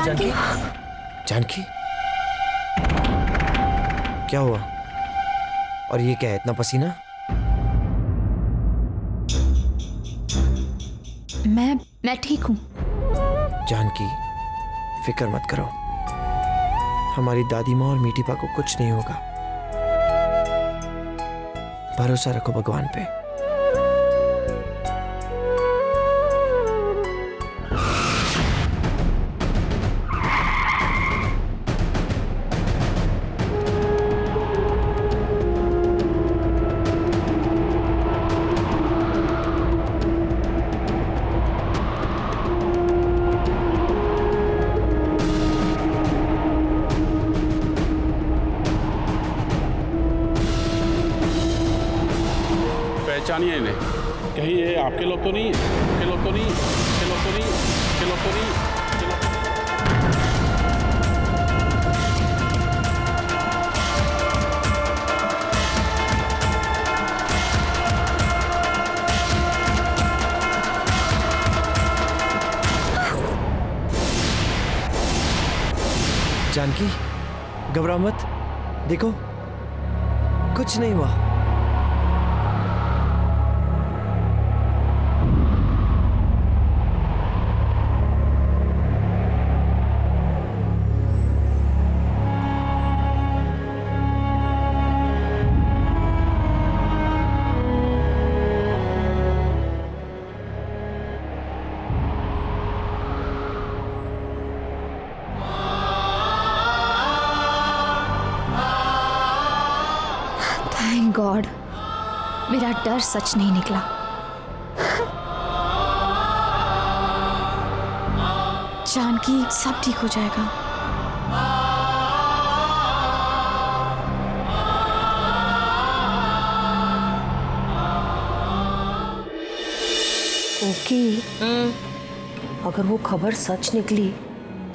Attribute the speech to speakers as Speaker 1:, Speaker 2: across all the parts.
Speaker 1: जानकी।
Speaker 2: जानकी, क्या हुआ? और ये क्या है, इतना पसीना?
Speaker 1: मैं ठीक हूँ।
Speaker 2: जानकी, फिक्र मत करो, हमारी दादी माँ और मीठी पा को कुछ नहीं होगा। भरोसा रखो भगवान पे।
Speaker 3: पहचानिए इन्हें, कहीं ये आपके लोग तो नहीं है? आपके लोग तो नहीं है? आपके लोग तो नहीं है? आपके लोग तो नहीं है? आपके लोग तो नहीं
Speaker 2: है? जानकी, घबराओ मत, देखो कुछ नहीं हुआ।
Speaker 1: थैंक गॉड, मेरा डर सच नहीं निकला। जानकी, सब ठीक हो जाएगा।
Speaker 4: ओके, अगर वो खबर सच निकली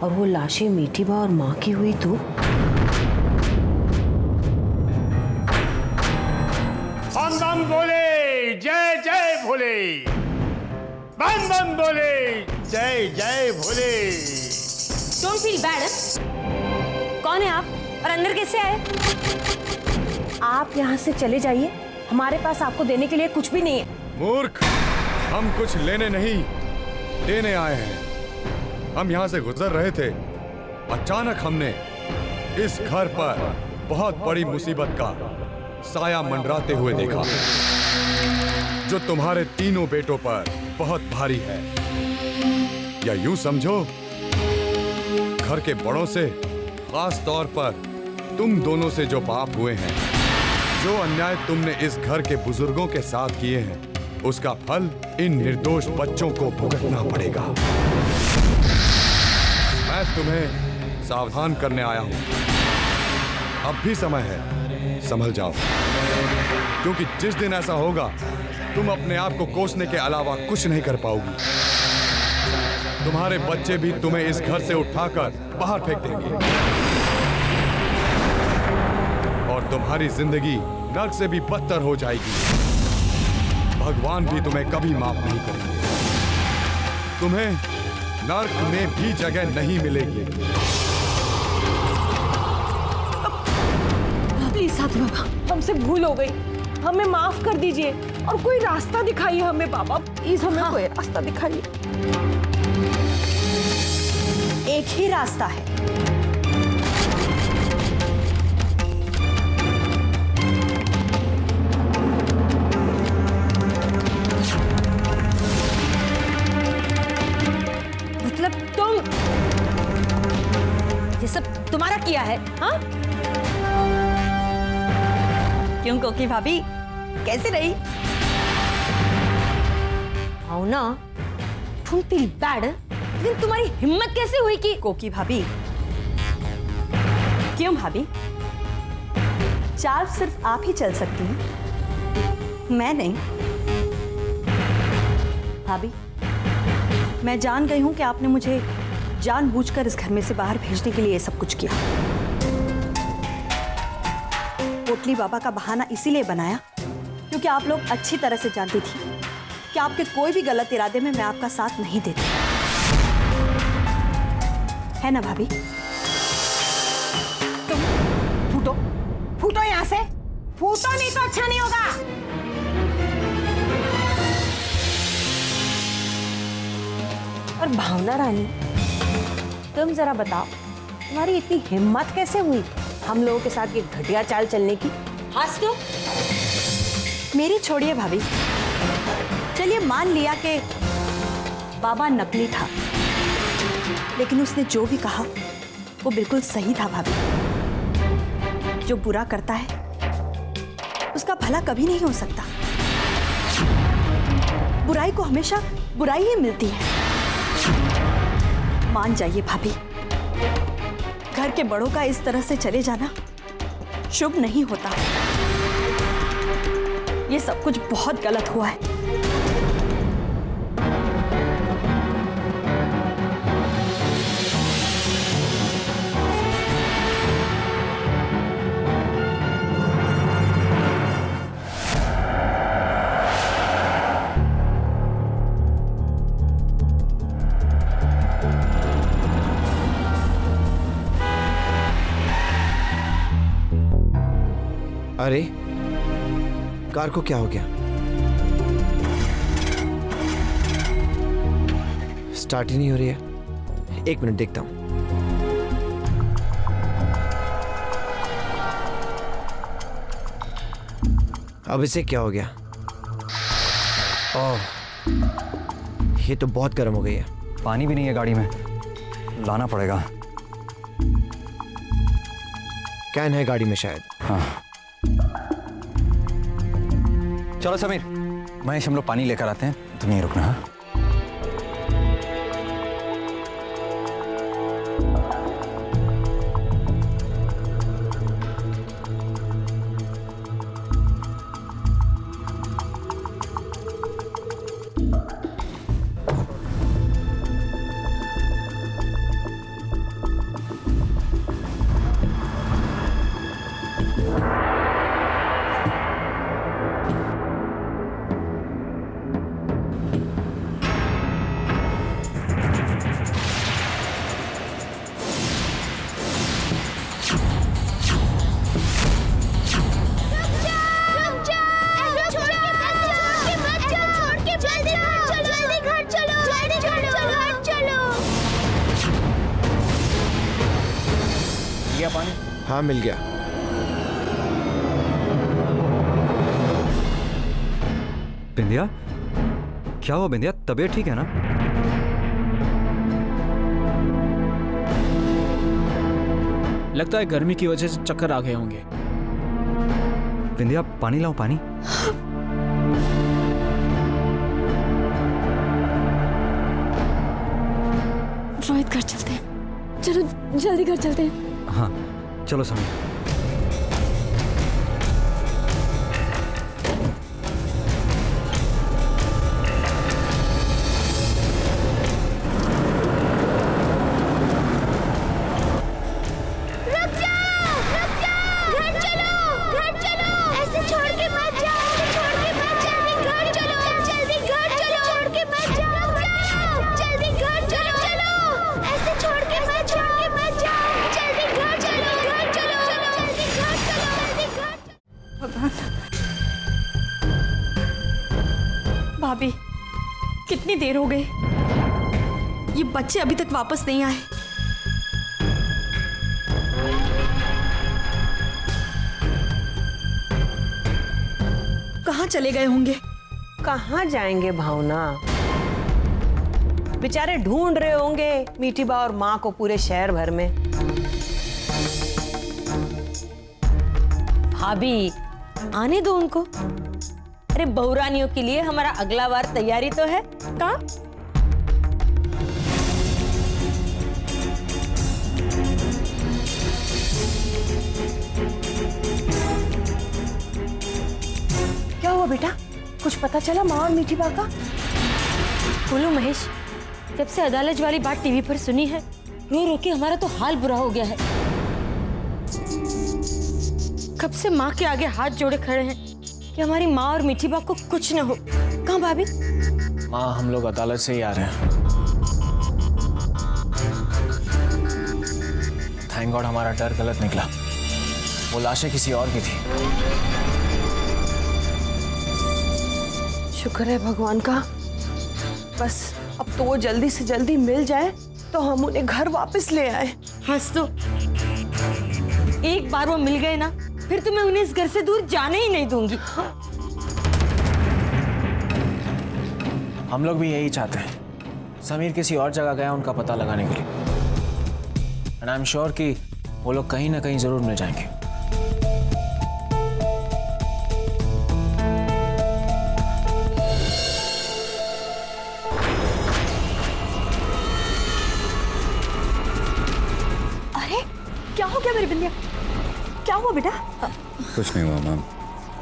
Speaker 4: और वो लाशें मीठी बा और माँ की हुई तो?
Speaker 5: बम बम बोले जय जय भोले, बम बम बोले जय जय भोले।
Speaker 4: Don't feel bad. कौन है आप और अंदर कैसे आए? आप यहाँ से चले जाइए, हमारे पास आपको देने के लिए कुछ भी नहीं है।
Speaker 6: मूर्ख, हम कुछ लेने नहीं देने आए हैं। हम यहाँ से गुजर रहे थे, अचानक हमने इस घर पर बहुत बड़ी मुसीबत का साया मंडराते हुए देखा, जो तुम्हारे तीनों बेटों पर बहुत भारी है। या यूं समझो, घर के बड़ों से, खास तौर पर तुम दोनों से जो पाप हुए हैं, जो अन्याय तुमने इस घर के बुजुर्गों के साथ किए हैं, उसका फल इन निर्दोष बच्चों को भुगतना पड़ेगा। मैं तुम्हें सावधान करने आया हूं। अब भी समय है, संभल जाओ, क्योंकि जिस दिन ऐसा होगा, तुम अपने आप को कोसने के अलावा कुछ नहीं कर पाओगी। तुम्हारे बच्चे भी तुम्हें इस घर से उठाकर बाहर फेंक देंगे और तुम्हारी जिंदगी नर्क से भी बदतर हो जाएगी। भगवान भी तुम्हें कभी माफ नहीं करेंगे। तुम्हें नर्क में भी जगह नहीं मिलेगी।
Speaker 4: प्लीज साधु बाबा, हमसे भूल हो गई, हमें माफ कर दीजिए और कोई रास्ता दिखाइए हमें बाबा, प्लीज हमें कोई रास्ता दिखाइए।
Speaker 7: एक ही रास्ता है,
Speaker 4: मतलब तुम ये सब तुम्हारा किया है? हाँ?
Speaker 7: क्यों कोकी भाभी, कैसे रही?
Speaker 4: आओ ना, तुम फील बैड, लेकिन तुम्हारी हिम्मत कैसे हुई कि?
Speaker 7: कोकी भाभी, क्यों भाभी? चाल सिर्फ आप ही चल सकती हैं, मैं नहीं। भाभी, मैं जान गई हूं कि आपने मुझे जानबूझकर इस घर में से बाहर भेजने के लिए ये सब कुछ किया। पोटली बाबा का बहाना इसीलिए बनाया क्योंकि आप लोग अच्छी तरह से जानती थी कि आपके कोई भी गलत इरादे में मैं आपका साथ नहीं देती। है ना भाभी?
Speaker 4: तुम फूटो, फूटो यहाँ से, फूटो नहीं तो अच्छा नहीं होगा। और भावना रानी, तुम जरा बताओ, तुम्हारी इतनी हिम्मत कैसे हुई हम लोगों के साथ ये घटिया चाल चलने की? हंस दो।
Speaker 7: मेरी छोड़िए भाभी, चलिए मान लिया कि बाबा नकली था, लेकिन उसने जो भी कहा वो बिल्कुल सही था भाभी। जो बुरा करता है उसका भला कभी नहीं हो सकता। बुराई को हमेशा बुराई ही मिलती है। मान जाइए भाभी, घर के बड़ों का इस तरह से चले जाना शुभ नहीं होता। ये सब कुछ बहुत गलत हुआ है।
Speaker 2: अरे कार को क्या हो गया? स्टार्ट ही नहीं हो रही है। एक मिनट देखता हूं। अब इसे क्या हो गया? ओह, ये तो बहुत गर्म हो गई है।
Speaker 8: पानी भी नहीं है गाड़ी में, लाना पड़ेगा।
Speaker 2: कैन है गाड़ी में शायद।
Speaker 8: हाँ चलो समीर, महेश हम लोग पानी लेकर आते हैं, तुम यहीं रुकना। हाँ
Speaker 3: पानी?
Speaker 2: हाँ मिल गया।
Speaker 8: बिंदिया, क्या हुआ बिंदिया? तबीयत ठीक है ना?
Speaker 9: लगता है गर्मी की वजह से चक्कर आ गए होंगे।
Speaker 8: बिंदिया पानी लाओ, पानी।
Speaker 1: रोहित घर चलते हैं, चलो जल्दी घर चलते हैं।
Speaker 8: हाँ चलो समीर।
Speaker 7: भाभी, कितनी देर हो गई, ये बच्चे अभी तक वापस नहीं आए। कहाँ चले गए होंगे?
Speaker 4: कहाँ जाएंगे भावना, बेचारे ढूंढ रहे होंगे मीठी बा और माँ को पूरे शहर भर में। भाभी आने दो उनको। अरे बहुरानियों के लिए हमारा अगला बार तैयारी तो है। कहाँ? क्या हुआ बेटा, कुछ पता चला माँ और मीठी बा का?
Speaker 10: बोलो महेश, जब से अदालत वाली बात टीवी पर सुनी है, रो रो के हमारा तो हाल बुरा हो गया है। कब से माँ के आगे हाथ जोड़े खड़े हैं कि हमारी माँ और मीठी बा को कुछ न हो। कहाँ भाभी?
Speaker 9: माँ हम लोग अदालत से ही आ रहे हैं। थैंक गॉड हमारा डर गलत निकला। वो लाशें किसी और की थी।
Speaker 4: शुक्र है भगवान का। बस अब तो वो जल्दी से जल्दी मिल जाए तो हम उन्हें घर वापस ले आए।
Speaker 10: हंस तो, एक बार वो मिल गए ना, फिर तो मैं उन्हें इस घर से दूर जाने ही नहीं दूंगी।
Speaker 9: हम लोग भी यही चाहते हैं। समीर किसी और जगह गया उनका पता लगाने के लिए, एंड आई एम श्योर कि वो लोग कहीं ना कहीं जरूर मिल जाएंगे।
Speaker 7: अरे क्या हो गया मेरी बिंदिया? क्या हुआ बेटा?
Speaker 8: कुछ नहीं हुआ मैम,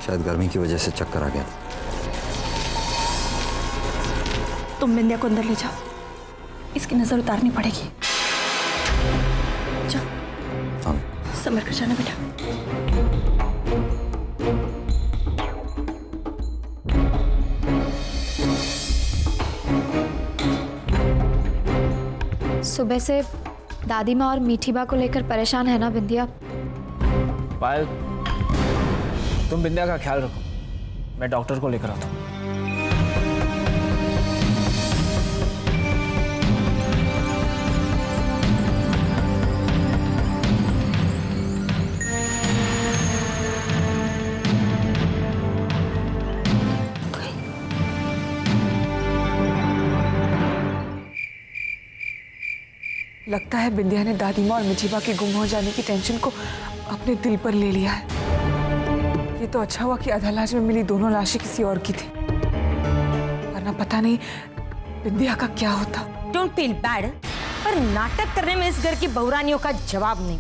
Speaker 8: शायद गर्मी की वजह से चक्कर आ गया।
Speaker 7: तुम बिंदिया को अंदर ले जाओ, इसकी नजर उतारनी पड़ेगी। जाओ।
Speaker 8: हाँ।
Speaker 7: संभल कर जाना बेटा।
Speaker 1: सुबह से दादी माँ और मीठी बा को लेकर परेशान है ना बिंदिया?
Speaker 9: पायल, तुम बिंदिया का ख्याल रखो, मैं डॉक्टर को लेकर आता हूँ।
Speaker 11: लगता है बिंदिया ने दादी माँ और मिठीबा के गुम हो जाने की टेंशन को अपने दिल पर ले लिया है। ये तो अच्छा हुआ कि अदालत में मिली दोनों लाशें किसी और की थी, वरना पता नहीं बिंदिया का क्या होता।
Speaker 10: डोंट फील बैड, पर नाटक करने में इस घर की बहुरानियों का जवाब नहीं।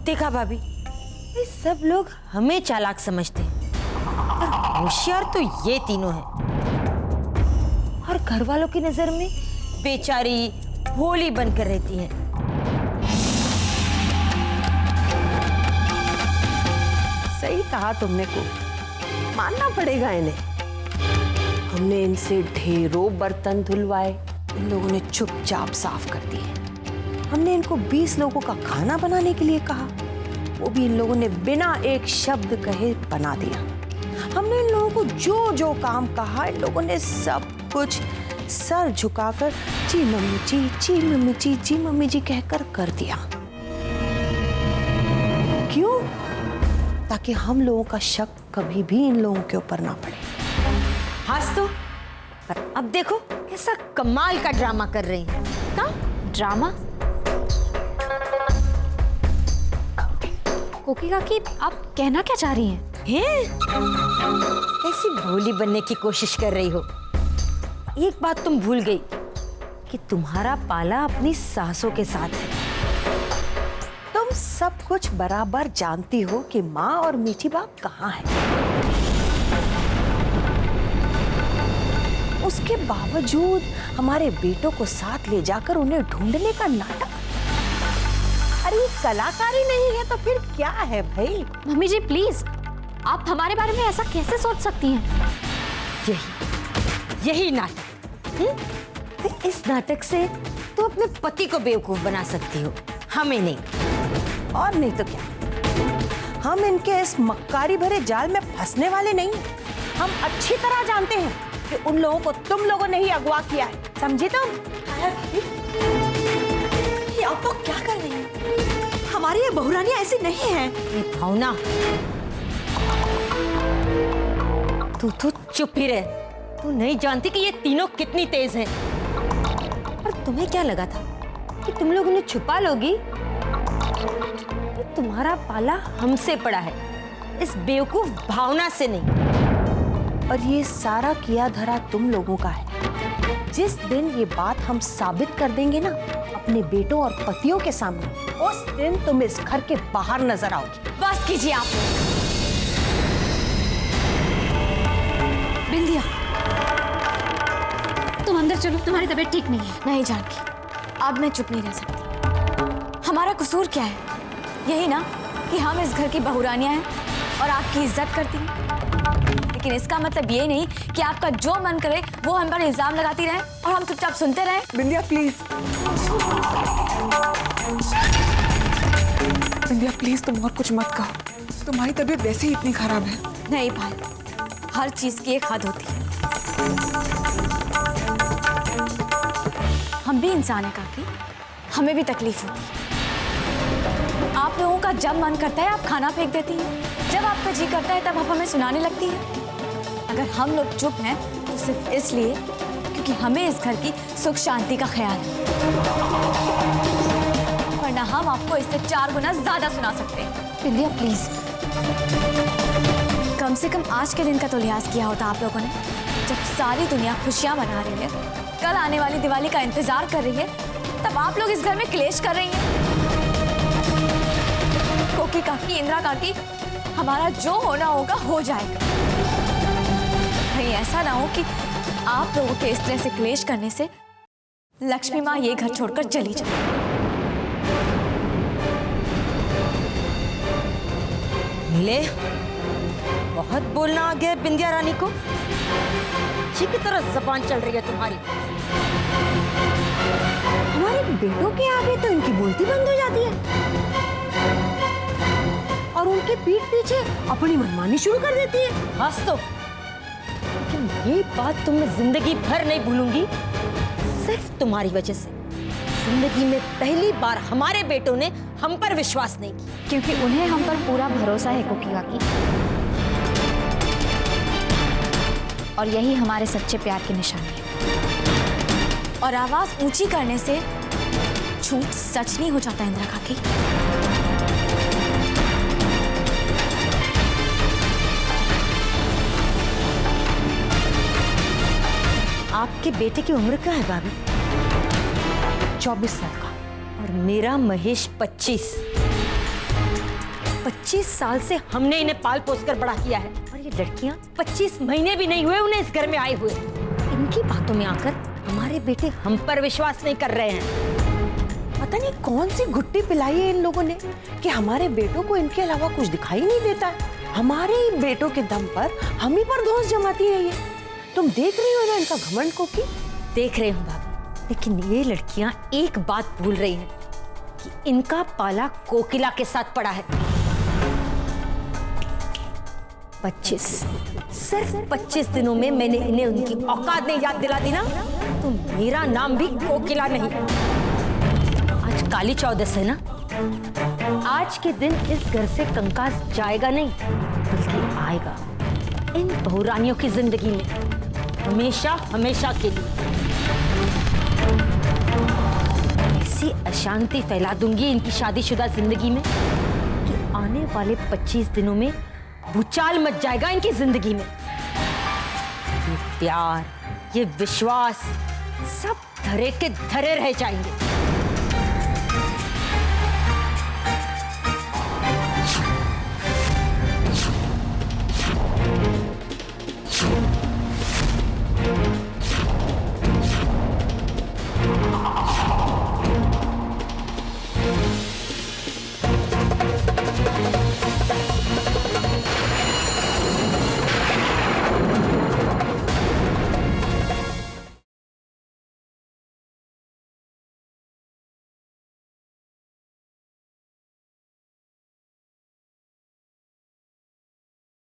Speaker 10: देखा भाभी, ये सब लोग हमें चालाक समझते हैं, और होशियार तो ये तीनों हैं। और घर वालों की नजर में बेचारी भोली बनकर रहती है।
Speaker 4: सही कहा तुमने को, मानना पड़ेगा इन्हें। हमने इनसे ढेरों बर्तन धुलवाए, इन लोगों ने चुपचाप साफ कर दिए। हमने इनको 20 लोगों का खाना बनाने के लिए कहा, वो भी इन लोगों ने बिना एक शब्द कहे बना दिया। हमने इन लोगों को जो जो काम कहा, इन लोगों ने सब कुछ सर झुकाकर जी मम्मी जी, जी मम्मी जी, जी मम्मी जी कहकर कर दिया। क्यों? ताकि हम लोगों का शक कभी भी इन लोगों के ऊपर ना पड़े।
Speaker 10: हंस तो, पर अब देखो कैसा कमाल का ड्रामा कर रही हैं।
Speaker 1: क्या ड्रामा? कोकी काकी, आप कहना क्या चाह रही हैं?
Speaker 10: कैसी भोली बनने की कोशिश कर रही हो? एक बात तुम भूल गई कि तुम्हारा पाला अपनी सासों के साथ है।
Speaker 4: तुम सब कुछ बराबर जानती हो कि माँ और मीठी बाप कहाँ है। उसके बावजूद हमारे बेटों को साथ ले जाकर उन्हें ढूंढने का नाटक। अरे कलाकारी नहीं है तो फिर क्या है भाई?
Speaker 1: मम्मी जी प्लीज, आप हमारे बारे में ऐसा कैसे सोच सकती हैं?
Speaker 10: यही नाटक। इस नाटक से तो अपने पति को बेवकूफ बना सकती हो, हमें नहीं।
Speaker 4: और नहीं तो क्या, हम इनके इस मक्कारी भरे जाल में फंसने वाले नहीं। हम अच्छी तरह जानते हैं कि उन लोगों को तुम लोगों ने ही अगवा किया है, समझी तुम?
Speaker 7: ये आप लोग क्या कर रही हैं? हमारी ये बहुरानियां ऐसी नहीं है।
Speaker 10: ये भावना, तू तो चुप ही रह। तू नहीं जानती कि ये तीनों कितनी तेज हैं। और तुम्हें क्या लगा था कि तुम लोग उन्हें छुपा लोगी? कि तुम्हारा पाला हमसे पड़ा है, इस बेवकूफ भावना से नहीं।
Speaker 4: और ये सारा किया धरा तुम लोगों का है। जिस दिन ये बात हम साबित कर देंगे ना अपने बेटों और पतियों के सामने, उस दिन तुम इस घर के बाहर नजर आओगी।
Speaker 7: बस कीजिए आप। बिंदिया, तुम अंदर चलो, तुम्हारी तबीयत ठीक नहीं है। नहीं जानकी, अब मैं चुप नहीं रह सकती। हमारा कसूर क्या है? यही ना कि हम इस घर की बहुरानियां हैं और आपकी इज्जत करती हैं।
Speaker 1: लेकिन इसका मतलब ये नहीं कि आपका जो मन करे वो हम पर इल्जाम लगाती रहे और हम चुपचाप सुनते रहे।
Speaker 11: बिंदिया प्लीज, बिंदिया प्लीज तुम और कुछ मत कहो। तुम्हारी तबीयत वैसे ही इतनी खराब है।
Speaker 1: नहीं भाई, हर चीज की एक हद होती है। हम भी इंसान है काकी, हमें भी तकलीफ होती है। आप लोगों का जब मन करता है आप खाना फेंक देती हैं, जब आपका जी करता है तब आप हमें सुनाने लगती हैं। अगर हम लोग चुप हैं तो सिर्फ इसलिए क्योंकि हमें इस घर की सुख शांति का ख्याल है, वरना हम आपको इससे 4 गुना ज्यादा सुना सकते हैं। बिंदिया प्लीज, कम से कम आज के दिन का तो लिहाज किया होता आप लोगों ने, जब सारी दुनिया खुशियां मना रही है, कल आने वाली दिवाली का इंतजार कर रही है, तब आप लोग इस घर में क्लेश कर रही हैं। कोकी काकी, इंदिरा काकी, हमारा जो होना होगा हो जाएगा। कहीं ऐसा ना हो कि आप लोगों के इस तरह से क्लेश करने से लक्ष्मी माँ ये घर छोड़कर चली जाए।
Speaker 10: ले, बहुत बोलना आ गया है बिंदिया रानी को। अच्छी की तरह जबान चल रही है तुम्हारी।
Speaker 7: हमारे बेटों के आगे तो इनकी बोलती बंद हो जाती है और उनके पीठ पीछे अपनी मनमानी शुरू कर देती है।
Speaker 10: हंस तो, लेकिन ये बात तो मैं जिंदगी भर नहीं भूलूंगी, सिर्फ तुम्हारी वजह से। जिंदगी में पहली बार हमारे बेटों ने हम पर विश्वास नहीं किया,
Speaker 1: क्योंकि उन्हें हम पर पूरा भरोसा है कोकी काकी, और यही हमारे सच्चे प्यार की निशानी है। और आवाज ऊंची करने से झूठ सच नहीं हो जाता इंदिरा काकी।
Speaker 10: आपके बेटे की उम्र क्या है भाभी?
Speaker 7: 24 साल का।
Speaker 10: और मेरा महेश 25। 25 साल से हमने इन्हें पाल पोस कर बड़ा किया है, और ये लड़कियां 25 महीने भी नहीं हुए उन्हें इस घर में आए हुए। इनकी बातों में आकर हमारे बेटे हम पर विश्वास नहीं कर रहे हैं।
Speaker 4: पता नहीं कौन सी घुट्टी पिलाई है इन लोगों ने कि हमारे बेटों को इनके अलावा कुछ दिखाई नहीं देता है। हमारे ही बेटों के दम पर हम ही पर दोष जमाती है ये। तुम देख रही हो ना इनका घमंड को की?
Speaker 10: देख रहे हो भाभी, लेकिन ये लड़कियां एक बात भूल रही हैं कि इनका पाला कोकिला के साथ पड़ा है। 25, सिर्फ 25 दिनों में मैंने इन्हें उनकी औकात नहीं याद दिला दी ना, तो मेरा नाम भी कोकिला नहीं। आज काली चौदस है ना, आज के दिन इस घर से कंकास जाएगा नहीं, बल्कि आएगा इन बहुरानियों की जिंदगी में, हमेशा हमेशा के लिए। ऐसी अशांति फैला दूंगी इनकी शादीशुदा जिंदगी में कि आने वाले 25 दिनों में भूचाल मच जाएगा इनकी जिंदगी में। ये प्यार, ये विश्वास सब धरे के धरे रह जाएंगे।